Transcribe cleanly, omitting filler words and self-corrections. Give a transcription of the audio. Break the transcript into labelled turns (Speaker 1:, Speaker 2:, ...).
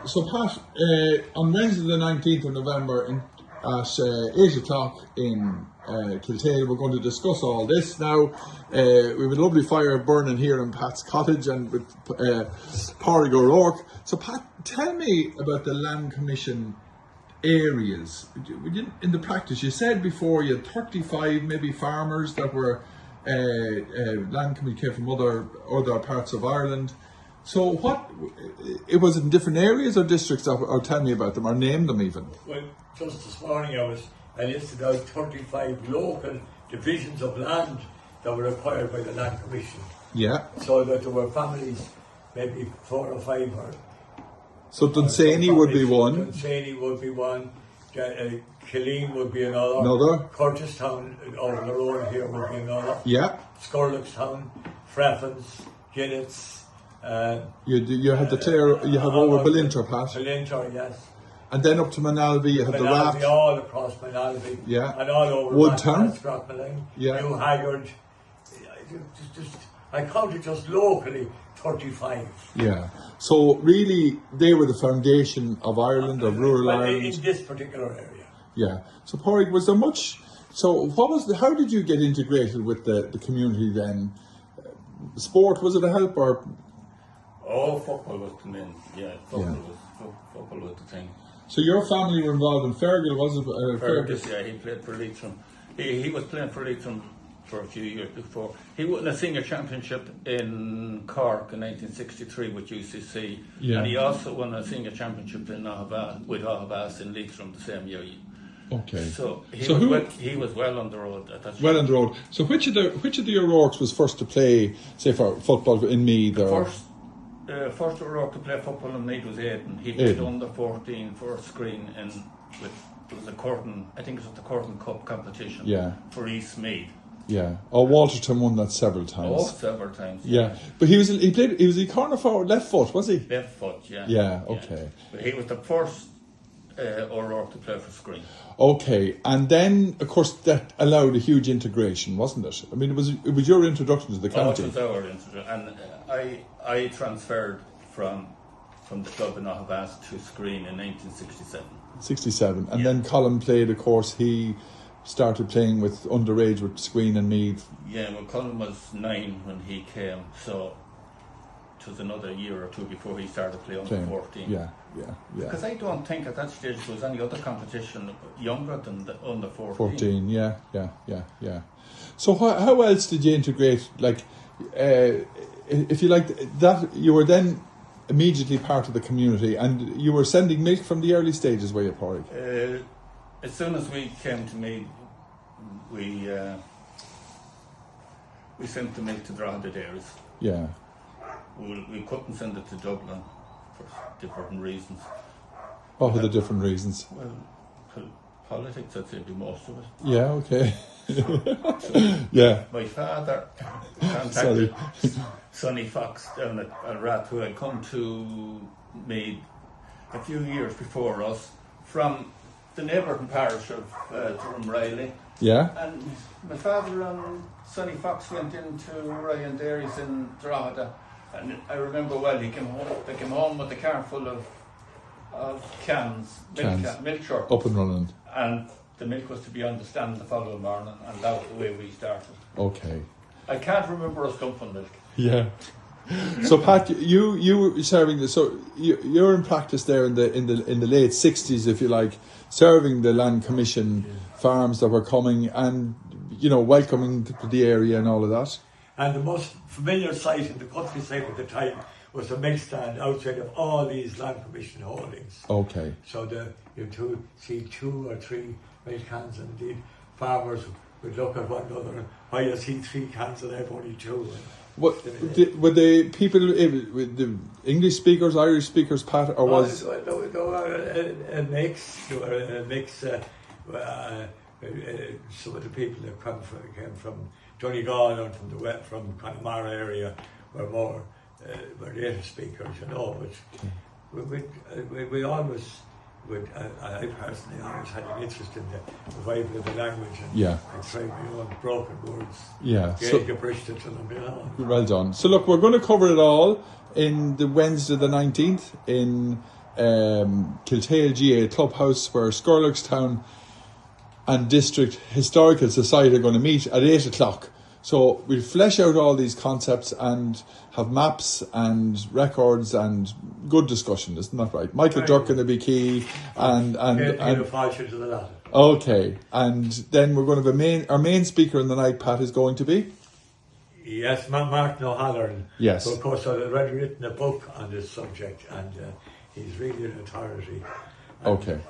Speaker 1: So Pat, on Wednesday the 19th of November at 8 o'clock in Kiltale, we're going to discuss all this. Now, we have a lovely fire burning here in Pat's cottage and with Pádraig O'Rourke. So Pat, tell me about the Land Commission areas. In the practice, you said before you had 35 maybe farmers that were Land Commission came from other parts of Ireland. So what, it was in different areas or districts, or tell me about them, or name them even?
Speaker 2: Well, just this morning I listed out 35 local divisions of land that were acquired by the Land Commission.
Speaker 1: Yeah.
Speaker 2: So that there were families, maybe 4 or 5.
Speaker 1: So Dunsany would be one.
Speaker 2: Dunsany would be one. Killeen would be another. Curtistown over the road here would be another.
Speaker 1: Yeah.
Speaker 2: Skurlockstown, Freffens, Ginnets.
Speaker 1: You had the Clare, you have over Ballintor, Pat.
Speaker 2: Ballintor, yes.
Speaker 1: And then up to Manalby, you had the Rath.
Speaker 2: All across Manalby.
Speaker 1: Yeah.
Speaker 2: And all over
Speaker 1: Woodtown.
Speaker 2: Yeah. New Haggard. I counted just locally 35.
Speaker 1: Yeah. So really, they were the foundation of Ireland, of rural Ireland.
Speaker 2: In this particular area.
Speaker 1: Yeah. So Pádraig, was there much? So how did you get integrated with the community then? Sport, was it a help or?
Speaker 3: Oh, football was the main. Yeah, football was the thing.
Speaker 1: So your family were involved in Fergal, was it?
Speaker 3: Fergus, yeah, he played for Leitrim. He was playing for Leitrim for a few years before. He won a senior championship in Cork in 1963 with UCC.
Speaker 1: Yeah.
Speaker 3: And he also won a senior championship in with Ahavas in Leitrim the same year.
Speaker 1: Okay.
Speaker 3: So he was well on the road at that time.
Speaker 1: Well on the road. So which of the O'Rourkes was first to play, say, for football in Meath?
Speaker 3: First O'Rourke to play football in Meath was Aidan. He played under 14 for a screen it was the Curtin, I think it was the Curtin Cup competition.
Speaker 1: Yeah.
Speaker 3: For East Meath.
Speaker 1: Yeah. Walterton won that several times.
Speaker 3: Oh, several times.
Speaker 1: Yeah. But he was a corner forward, left foot, was he?
Speaker 3: Left foot, yeah.
Speaker 1: Yeah. Okay.
Speaker 3: Yeah. But he was the first O'Rourke to play for screen.
Speaker 1: Okay, and then of course that allowed a huge integration, wasn't it? I mean, it was your introduction to the county.
Speaker 3: It was our introduction, and I transferred from the club in Ahavas to Screen in 1967.
Speaker 1: 67, and then Colin played. Of course, he started playing with underage with Screen and Meath.
Speaker 3: Yeah, well, Colin was 9 when he came, so it was another year or two before he started playing under 14.
Speaker 1: Yeah.
Speaker 3: Because I don't think at that stage there was any other competition younger than the under 14.
Speaker 1: 14, yeah. So how else did you integrate? Like, if you like that, you were then immediately part of the community, and you were sending milk from the early stages, were you, Pádraig?
Speaker 3: As soon as we came to Meath, we sent the milk to Drogheda Dairies.
Speaker 1: Yeah.
Speaker 3: We couldn't send it to Dublin for different reasons.
Speaker 1: What were the different reasons?
Speaker 3: Well, politics, I'd say, do most of it.
Speaker 1: Yeah, okay.
Speaker 3: So my father contacted Sonny Fox down at Rath, who had come to Meath a few years before us from the neighbouring parish of Drumreilly.
Speaker 1: Yeah.
Speaker 3: And my father and Sonny Fox went into Ryan Dairies in Drogheda. And I remember well, they came home with a car full of milk short.
Speaker 1: Up and running.
Speaker 3: And the milk was to be on the stand the following morning, and that was the way we started.
Speaker 1: Okay.
Speaker 3: I can't remember us dumping milk.
Speaker 1: Yeah. So Pat, you were serving you're in practice there in the late 60s, if you like, serving the Land Commission farms that were coming and welcoming to the area and all of that.
Speaker 2: And the most familiar sight in the countryside at the time was the milk stand outside of all these Land Commission holdings.
Speaker 1: Okay.
Speaker 2: So you see 2 or 3 milk cans, and indeed farmers would look at one another. I see 3 cans and I have only 2.
Speaker 1: Were the people with the English speakers, Irish speakers, Pat, or was?
Speaker 2: A mix. Some of the people that came from Donegal and from Connemara area were native speakers, But we always I personally always had an interest in the revival of the language and trying my own broken words.
Speaker 1: Yeah.
Speaker 2: Get a bridge to them,
Speaker 1: Well done. So look, we're going to cover it all in the Wednesday the 19th in Kiltale GA Clubhouse, where Skurlockstown and District Historical Society are going to meet at 8 o'clock. So we'll flesh out all these concepts and have maps and records and good discussion, isn't that right? Michael Dirk going to be key and okay, and then we're going to have our main speaker in the night, Pat, is going to be?
Speaker 2: Yes, Martin O'Halloran.
Speaker 1: Yes.
Speaker 2: So of course I've already written a book on this subject, and he's really an authority.
Speaker 1: Okay.